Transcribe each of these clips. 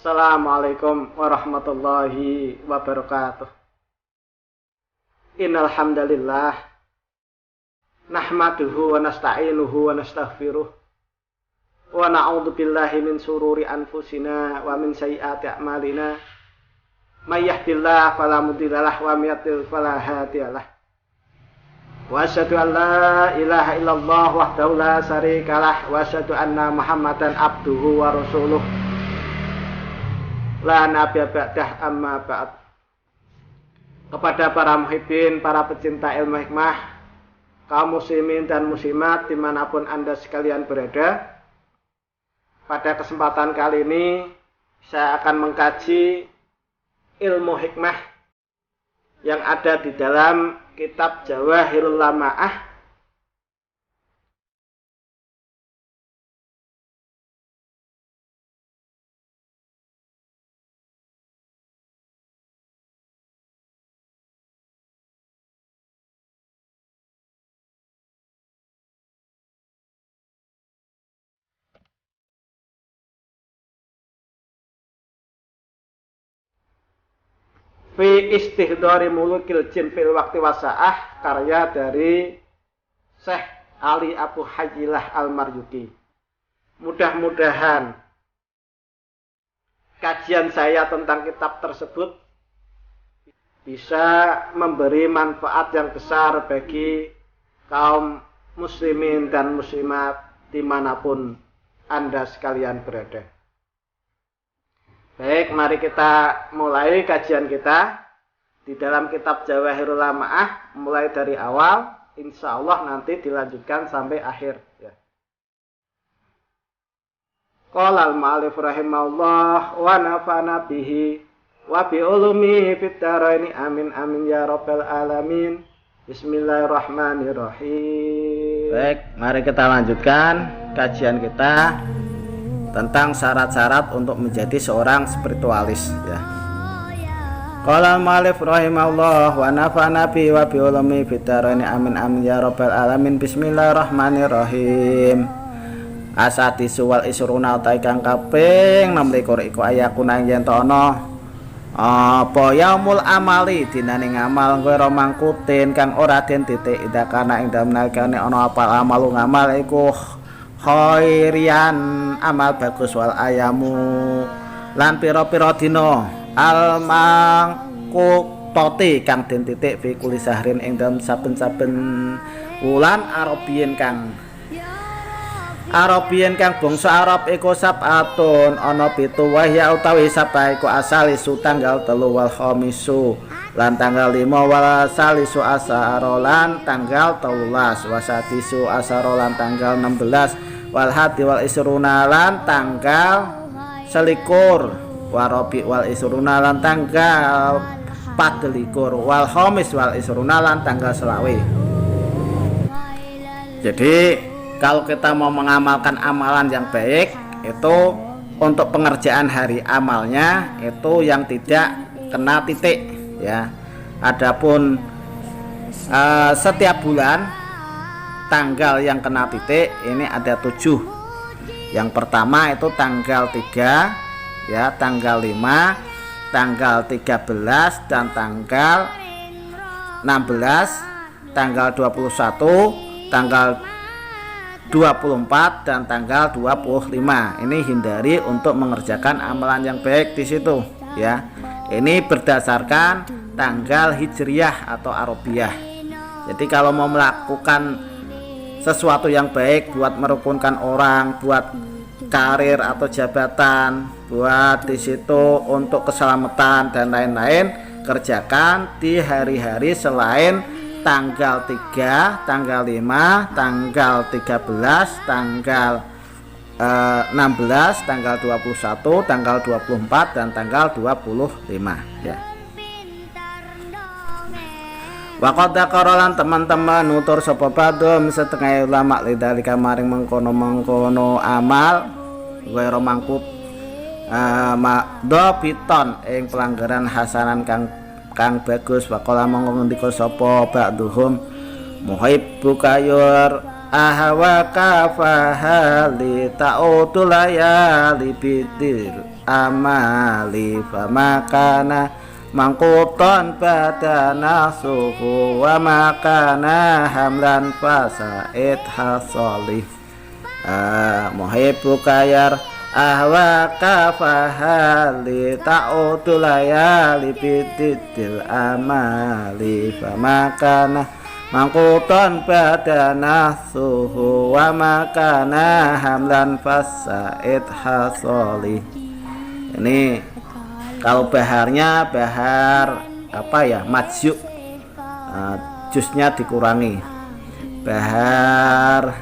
Assalamualaikum warahmatullahi wabarakatuh. Innal hamdalillah nahmaduhu wa nasta'inuhu wa nastaghfiruh wa na'udzu billahi min sururi anfusina wa min sayyiati a'malina. May yahdihillahu fala mudhillalah wa may yudlil fala hadiyalah. Wa asyhadu an la ilaha illallah wahdahu la syarikalah wa asyhadu anna Muhammadan abduhu wa rasuluh. La nabiyya ba'dah, amma ba'd. Kepada para muhibbin, para pecinta ilmu hikmah, kaum muslimin dan muslimat dimanapun Anda sekalian berada, pada kesempatan kali ini saya akan mengkaji ilmu hikmah yang ada di dalam kitab Jawahirul Lama'ah fi istihdari mulukil jin fil waqti wasa'ah, karya dari Syekh Ali Abu Hajilah Al-Maryuki. Mudah-mudahan kajian saya tentang kitab tersebut bisa memberi manfaat yang besar bagi kaum muslimin dan muslimat dimanapun Anda sekalian berada. Baik, mari kita mulai kajian kita di dalam kitab Jawahirul Lama'ah, mulai dari awal, insya Allah nanti dilanjutkan sampai akhir. Ya. Qala al-ma'alif rahimahullah wa nafa'na bihi wa bi ulumihi fid dharaini amin amin ya rabbal alamin. Bismillahirrahmanirrahim. Baik, mari kita lanjutkan kajian kita tentang syarat-syarat untuk menjadi seorang spiritualis, ya. Qala al-ma'alif rahimahullah wa nafa'na bihi wa bi ulumihi fid dharaini amin amin ya rabbal alamin. Bismillahirrahmanirrahim. Asatisu wal isruna utai kang kaping 26 iku ayakuna yen to ana apa yaumul amali dinane ngamal kowe ora mangkutin kang ora den titik indakana ing dalem nalikane ana apa amal ngamal iku khairian amal bagus wal ayamu lan pira-pira dina al mangkutoti kang den titik fi kulli sahrin ing dalem saben-saben wulan Arabian kang bangsa Arab iku sabatun ana 7 wahya utawi sapa iku asalisu tanggal 3 wal khamisu lan tanggal 5 wal salisu asara lan tanggal 13 wasadisu asara lan tanggal 16 wal hadi wal isruna lan tanggal 21 warabi wal isruna lan tanggal 24 wal khamis wal isruna lan tanggal 20. Jadi kalau kita mau mengamalkan amalan yang baik, itu untuk pengerjaan hari amalnya itu yang tidak kena titik, ya. Adapun setiap bulan tanggal yang kena titik ini ada 7. Yang pertama itu tanggal 3, ya, tanggal 5, tanggal 13 dan tanggal 16, tanggal 21, tanggal 24 dan tanggal 25. Ini hindari untuk mengerjakan amalan yang baik di situ, ya. Ini berdasarkan tanggal hijriyah atau arabiyah. Jadi kalau mau melakukan sesuatu yang baik buat merukunkan orang, buat karir atau jabatan, buat di situ untuk keselamatan dan lain-lain, kerjakan di hari-hari selain tanggal 3, tanggal 5, tanggal 13, tanggal 16, tanggal 21, tanggal 24 dan tanggal 25, ya. Waqad dzakaralan teman-teman nutur sapa badhum setengah ulama lidzalika maring mengkono-mengkono amal ghairu mangkut dopiton ing pelanggaran hasanan kang bagus. Waqala mongko ngendika sapa ba'duhum muhibbu kayur ahwaka fahali ta'udul layali bidil amali famakana mangkuton badana suhu wa makana hamlan fasaid hasoli muhibbu kayar ahwaka fahali ta'udul layali bidil amali famakana mangkuton badana suhu wa makana hamlan fasaid hasoli. Ini kalau baharnya bahar apa ya, majzub, jusnya dikurangi. Bahar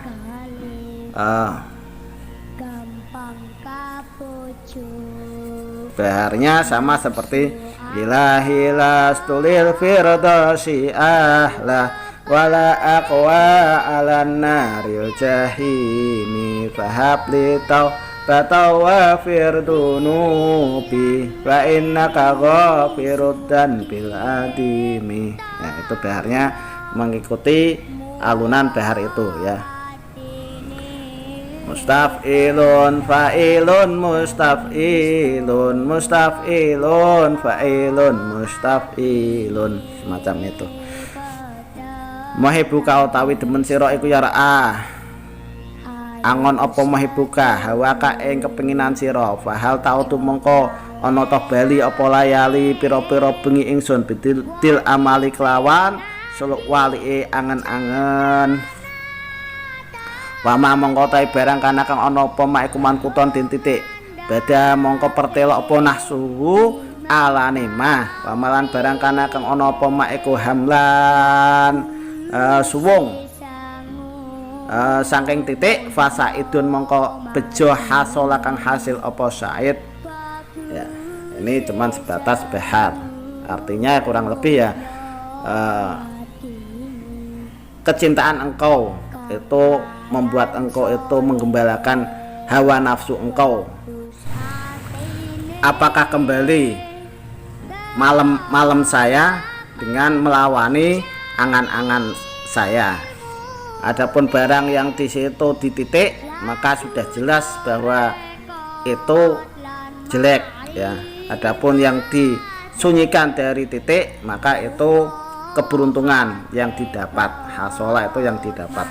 baharnya sama seperti ilahilas tulil firdausi ahla wala aqwa alan naril jahimi fahabli taubatau wa firdunubi fa innaka ghafirud dan bil adimi. Nah, itu baharnya mengikuti alunan bahar itu ya. Mustaf'ilun fa'ilun mustaf'ilun mustaf'ilun fa'ilun mustaf'ilun, semacam itu. Muhibbuka utawi demen sira iku ya ra'a angon apa muhibbuka hawaka ing kepinginan sira fahal tautu mongko ana ta bali apa layali pira-pira bengi ingsun bidil amali kelawan suluk walike angen-angen wama mongko ta barang kana kang ana apa mak iku mankuton den titik bada mongko pertelok apa nahsuhu alane mah wamalan barang kana kang ana apa mak iku hamlan suwung saking titik fasa idun mongko bejo hasola kang hasil apa said ya. Ini cuman sebatas bahar, artinya kurang lebih ya kecintaan engkau itu membuat engkau itu menggembalakan hawa nafsu engkau. Apakah kembali malam saya dengan melawani angan-angan saya. Adapun barang yang di situ dititik maka sudah jelas bahwa itu jelek ya. Adapun yang disunyikan dari titik maka itu keberuntungan yang didapat, hasola itu yang didapat.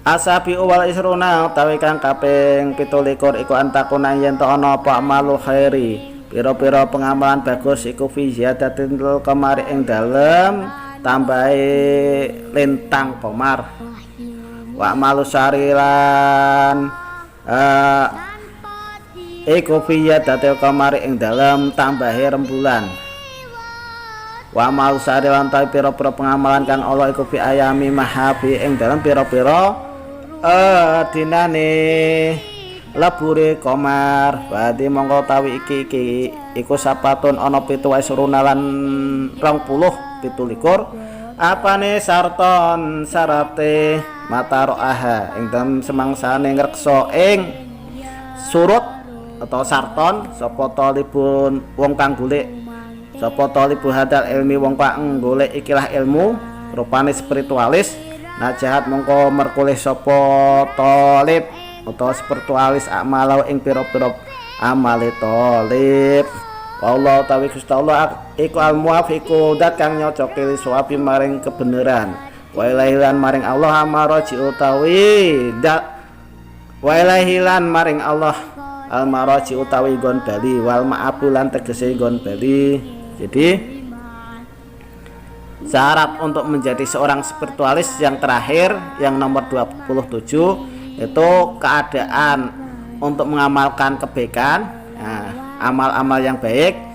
Asabi wal isruna utawi kang kaping 17 iku antakuna yen ta ana apa malu khairi pira-pira pengamalan bagus iku fi ziyadatin qamari ing dalem tambahe lintang qamar wa malu sarilan iku fi ziyadatil qamari ing dalem tambahe rembulan wa malu sarilan ta pira-pira pengamalan kang Allah iku fi ayami mahabi ing dalem pira-pira dinane labure komar berarti mongko tawi iki iku sapatun ana 7 lan 27 apane sarton sarate mata roaha ing dalem semangsane ngreksa ing surut atau sarton sapa talibun wong kang golek sapa talibu hadal ilmi wong kang golek ikilah ilmu rupane spiritualis najahat mongko merkoleh sapa talib utawa spiritualis amalau ing pira-pira amale talib. Allah tawi Gusti Allah iku al-muwafiqu dat kang nyocoke li sawabi maring kebenaran. Wa ilahilan maring Allah amaraji utawi dat wa ilahilan maring Allah al-maraji utawi gon bali wal ma'abulan tegese gon bali. Jadi syarat untuk menjadi seorang spiritualis yang terakhir yang nomor 27 itu keadaan untuk mengamalkan kebaikan, amal-amal yang baik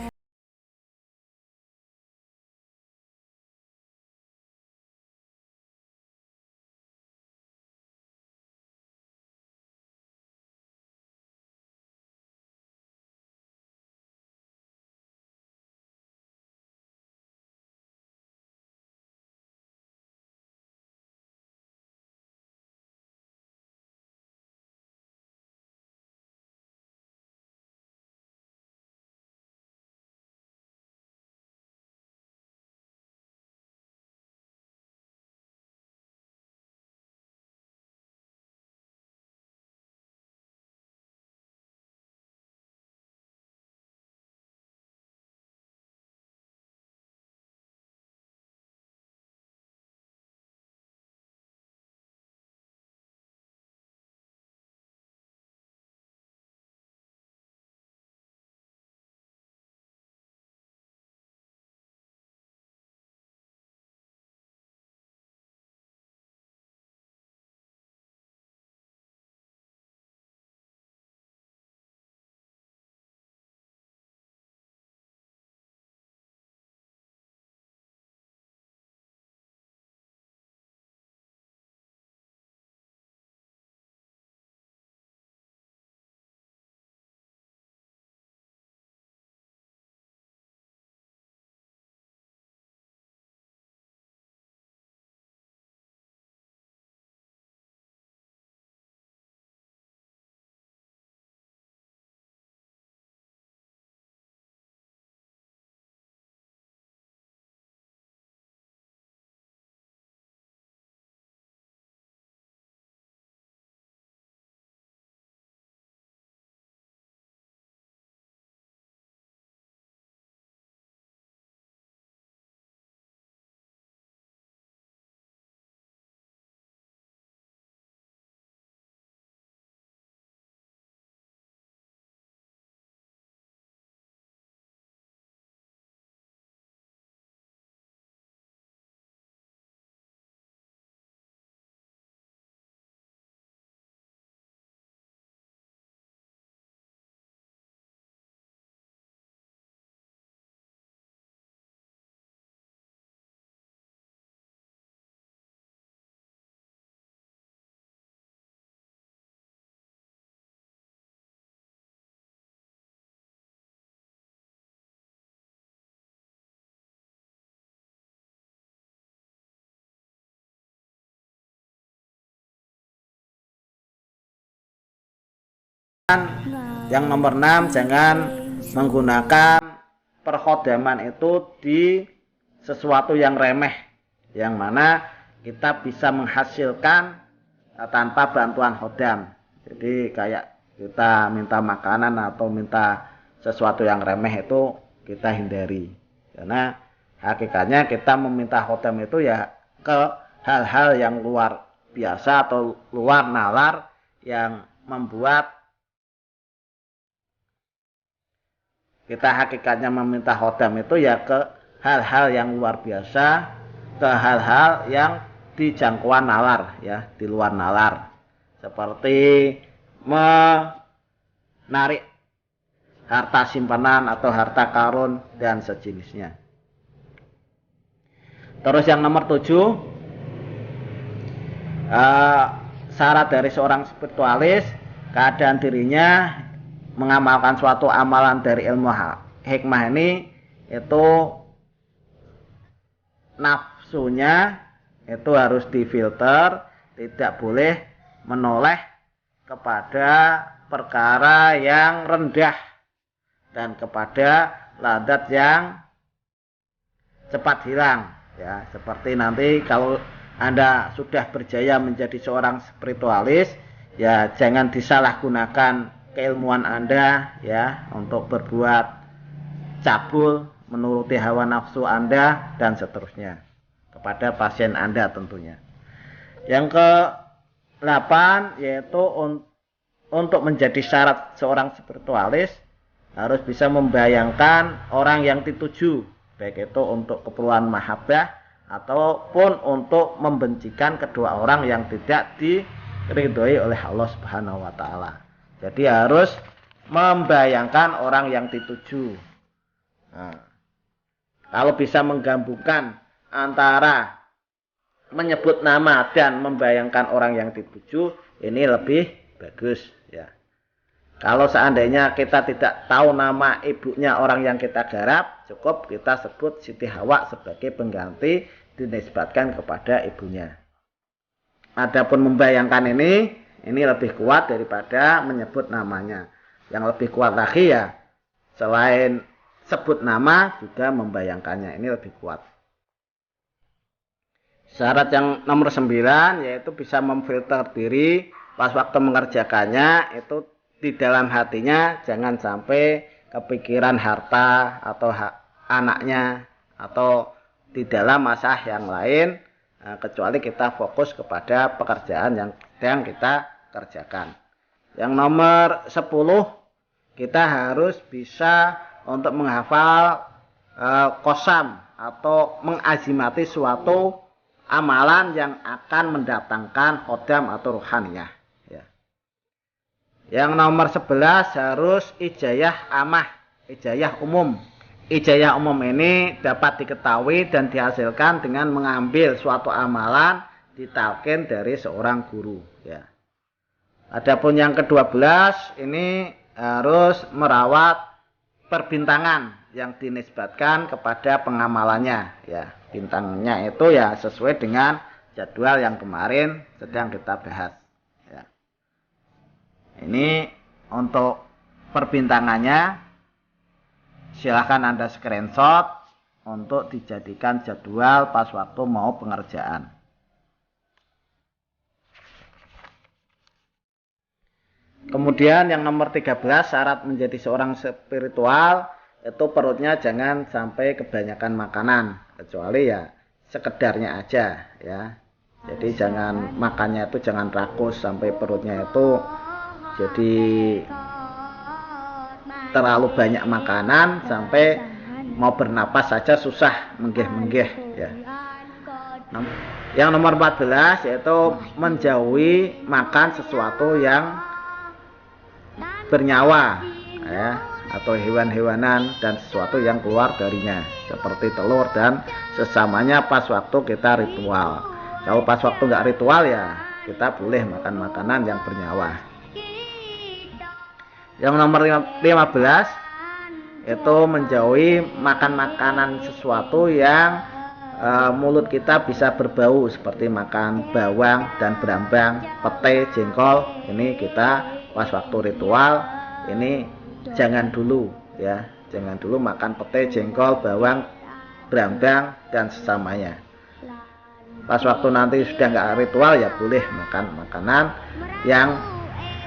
Yang nomor 6, jangan menggunakan perkhodaman itu di sesuatu yang remeh, yang mana kita bisa menghasilkan tanpa bantuan khodam. Jadi kayak kita minta makanan atau minta sesuatu yang remeh itu kita hindari, karena hakikatnya kita meminta khodam itu ya ke hal-hal yang luar biasa atau luar nalar, yang membuat kita hakikatnya meminta khodam itu ya ke hal-hal yang luar biasa, ke hal-hal yang di jangkauan nalar, ya, di luar nalar, seperti menarik harta simpanan atau harta karun dan sejenisnya. Terus yang nomor 7, syarat dari seorang spiritualis, keadaan dirinya mengamalkan suatu amalan dari ilmu hikmah ini, itu nafsunya itu harus difilter, tidak boleh menoleh kepada perkara yang rendah dan kepada ladat yang cepat hilang, ya. Seperti nanti kalau Anda sudah berjaya menjadi seorang spiritualis, ya jangan disalahgunakan keilmuan Anda, ya, untuk berbuat cabul, menuruti hawa nafsu Anda dan seterusnya kepada pasien Anda tentunya. Yang ke-8 yaitu untuk menjadi syarat seorang spiritualis harus bisa membayangkan orang yang dituju, baik itu untuk keperluan mahabbah ataupun untuk membencikan kedua orang yang tidak diridhoi oleh Allah Subhanahu wa taala. Jadi harus membayangkan orang yang dituju. Nah, kalau bisa menggabungkan antara menyebut nama dan membayangkan orang yang dituju, ini lebih bagus, ya. Kalau seandainya kita tidak tahu nama ibunya orang yang kita garap, cukup kita sebut Siti Hawa sebagai pengganti dinisbatkan kepada ibunya. Adapun membayangkan ini lebih kuat daripada menyebut namanya. Yang lebih kuat lagi ya, selain sebut nama juga membayangkannya, ini lebih kuat. Syarat yang nomor 9 yaitu bisa memfilter diri pas waktu mengerjakannya, itu di dalam hatinya jangan sampai kepikiran harta atau anaknya atau di dalam masalah yang lain, kecuali kita fokus kepada pekerjaan yang sedang kita kerjakan. Yang nomor 10, kita harus bisa untuk menghafal qasam atau mengazimati suatu amalan yang akan mendatangkan khodam atau ruhaniyah, ya. Yang nomor 11 harus ijayah amah, ijayah umum. Ijayah umum ini dapat diketahui dan dihasilkan dengan mengambil suatu amalan ditalkin dari seorang guru, ya. Adapun yang ke-12 ini harus merawat perbintangan yang dinisbatkan kepada pengamalannya, ya. Bintangnya itu ya sesuai dengan jadwal yang kemarin sedang kita bahas, ya. Ini untuk perbintangannya silahkan Anda screenshot untuk dijadikan jadwal pas waktu mau pengerjaan. Kemudian yang nomor 13, syarat menjadi seorang spiritual itu perutnya jangan sampai kebanyakan makanan, kecuali ya sekedarnya aja, ya. Jadi jangan makannya itu jangan rakus sampai perutnya itu jadi terlalu banyak makanan sampai mau bernapas saja susah, menggeh-menggeh, ya. Yang nomor 14 yaitu menjauhi makan sesuatu yang bernyawa, ya, atau hewan-hewanan dan sesuatu yang keluar darinya seperti telur dan sesamanya pas waktu kita ritual. Kalau pas waktu nggak ritual ya kita boleh makan makanan yang bernyawa. Yang nomor 15 itu menjauhi makan makanan sesuatu yang mulut kita bisa berbau, seperti makan bawang dan berambang, pete, jengkol. Ini kita pas waktu ritual ini jangan dulu ya, jangan dulu makan pete, jengkol, bawang, brambang dan sesamanya. Pas waktu nanti sudah nggak ritual ya boleh makan makanan yang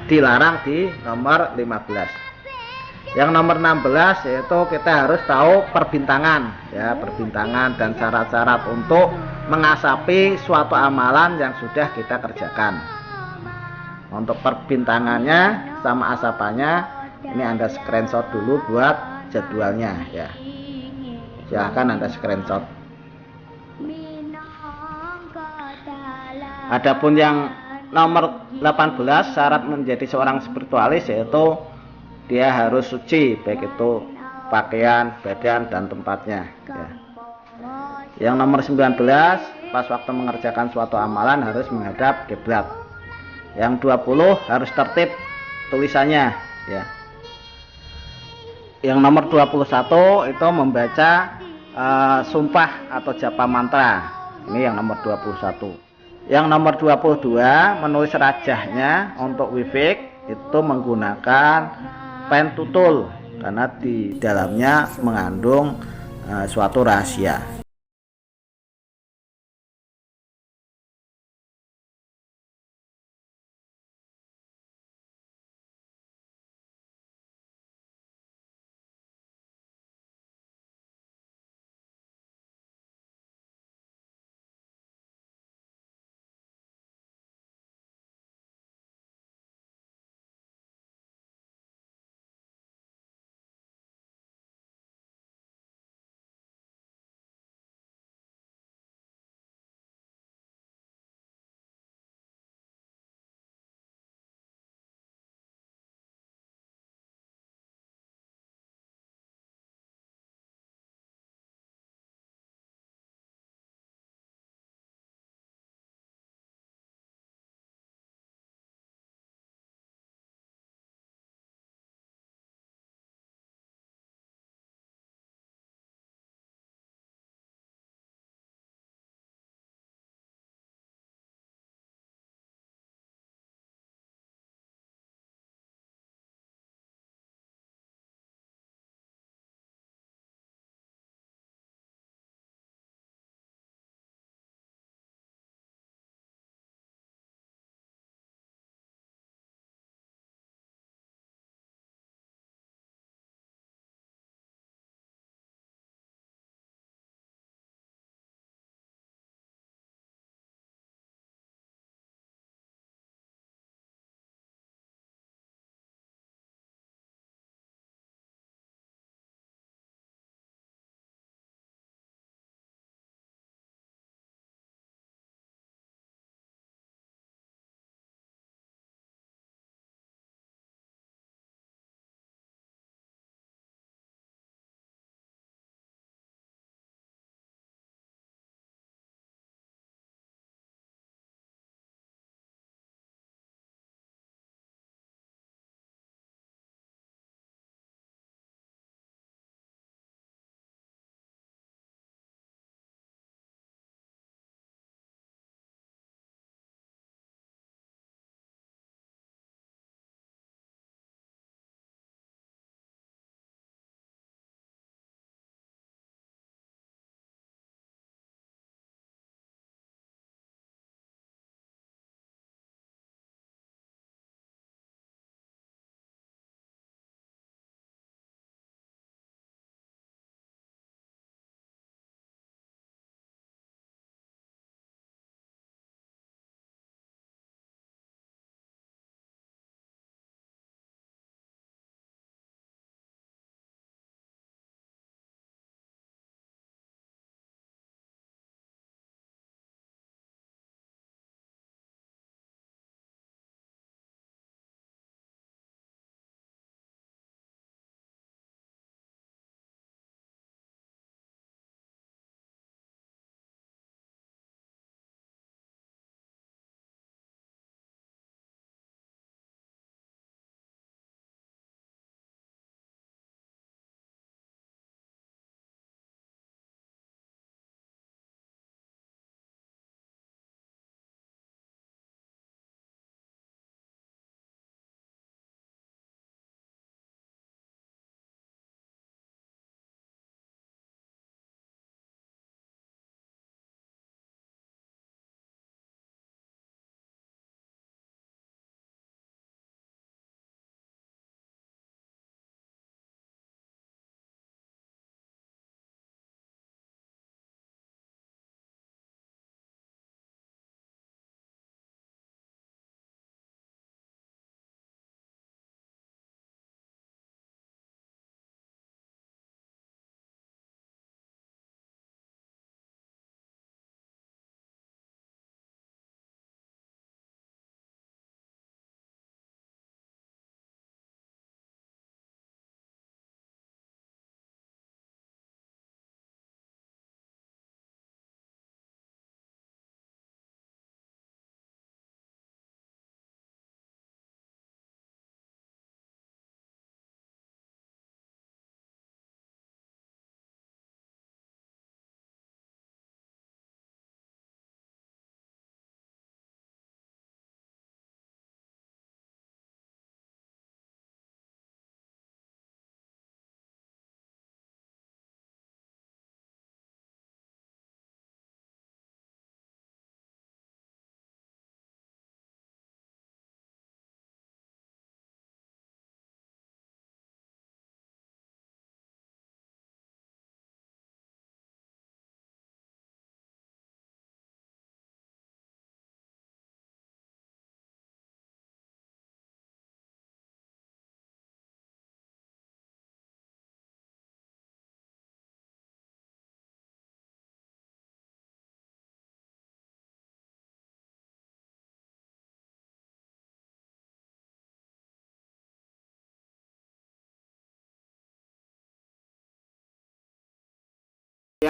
dilarang di nomor 15. Yang nomor 16 yaitu kita harus tahu perbintangan ya, perbintangan dan syarat-syarat untuk mengasapi suatu amalan yang sudah kita kerjakan. Untuk perbintangannya sama asapannya ini Anda screenshot dulu buat jadwalnya ya. Silahkan Anda screenshot. Adapun yang nomor 18 syarat menjadi seorang spiritualis yaitu dia harus suci, baik itu pakaian, badan dan tempatnya ya. Yang nomor 19 pas waktu mengerjakan suatu amalan harus menghadap kiblat. Yang 20 harus tertib tulisannya ya. Yang nomor 21 itu membaca sumpah atau japa mantra. Ini yang nomor 21. Yang nomor 22 menulis rajahnya untuk wifik itu menggunakan pen tutul karena di dalamnya mengandung suatu rahasia.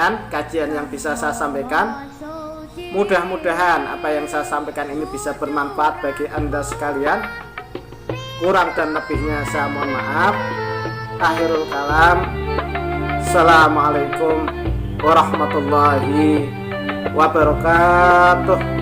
dengan kajian yang bisa saya sampaikan. Mudah-mudahan apa yang saya sampaikan ini bisa bermanfaat bagi Anda sekalian. Kurang dan lebihnya saya mohon maaf. Akhirul kalam. Assalamualaikum warahmatullahi wabarakatuh.